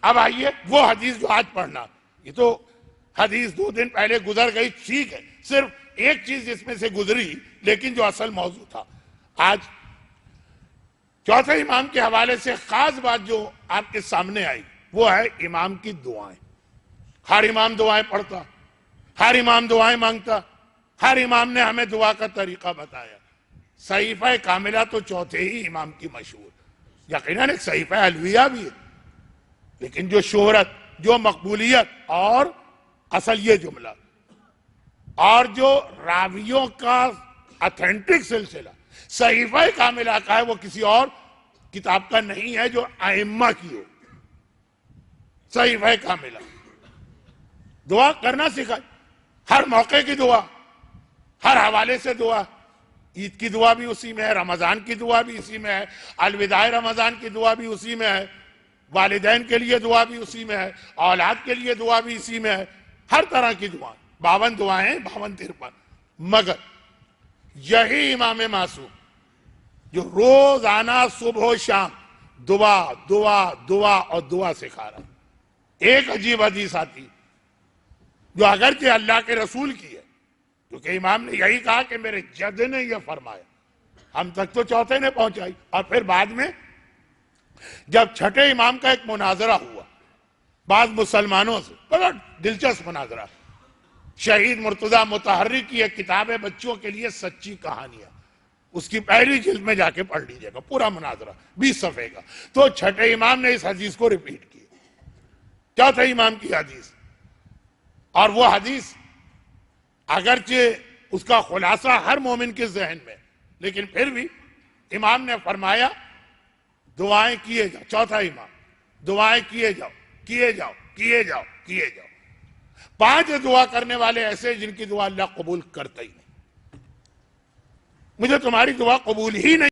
اب آئیے وہ حدیث جو آج پڑھنا، یہ تو حدیث 2 دن پہلے گزر گئی، ٹھیک ہے، صرف ایک چیز اس میں سے گزری، لیکن جو اصل موضوع تھا آج چوتھے امام کے حوالے سے خاص بات جو آپ کے سامنے آئی وہ ہے امام کی دعائیں۔ ہر امام دعائیں پڑھتا، ہر امام دعائیں مانگتا، ہر امام نے ہمیں دعا کا طریقہ بتایا۔ صحیفہ کاملہ تو چوتھے ہی امام کی مشہور، یقیناً ایک صحیفہ علویہ بھی ہے، لیکن جو شہرت، جو مقبولیت اور اصل یہ جملہ اور جو راویوں کا اتھینٹک سلسلہ صحیفہ کاملہ کا ہے، وہ کسی اور کتاب کا نہیں ہے جو ائمہ کی ہو۔ صحیفہ کاملہ دعا کرنا سکھائے، ہر موقع کی دعا، ہر حوالے سے دعا۔ عید کی دعا بھی اسی میں ہے، رمضان کی دعا بھی اسی میں ہے، الوداع رمضان کی دعا بھی اسی میں ہے، والدین کے لیے دعا بھی اسی میں ہے، اولاد کے لیے دعا بھی اسی میں ہے، ہر طرح کی دعا۔ 52 دعائیں، 52-53۔ مگر یہی امام معصوم جو روزانہ صبح و شام دعا دعا دعا اور دعا سکھا رہا، ایک عجیب حدیث آتی جو اگرچہ اللہ کے رسول کی ہے، کیونکہ امام نے یہی کہا کہ میرے جد نے یہ فرمایا، ہم تک تو چوتھے نے پہنچائی، اور پھر بعد میں جب چھٹے امام کا ایک مناظرہ ہوا بعض مسلمانوں سے، بڑا دلچسپ مناظرہ، شہید مرتضیٰ متحری کی ایک کتاب ہے بچوں کے لیے سچی کہانیاں، اس کی پہلی جلد میں جا کے پڑھ لیجیے گا، پورا مناظرہ 20 صفحے کا۔ تو چھٹے امام نے اس حدیث کو ریپیٹ کیا، چوتھے امام کی حدیث، اور وہ حدیث اگرچہ اس کا خلاصہ ہر مومن کے ذہن میں، لیکن پھر بھی امام نے فرمایا دعائیں کیے جاؤ، چوتھا امام، دعائیں کیے جاؤ کیے جاؤ کیے جاؤ کیے جاؤ۔ 5 دعا کرنے والے ایسے جن کی دعا اللہ قبول کرتا ہی نہیں۔ مجھے تمہاری دعا قبول ہی نہیں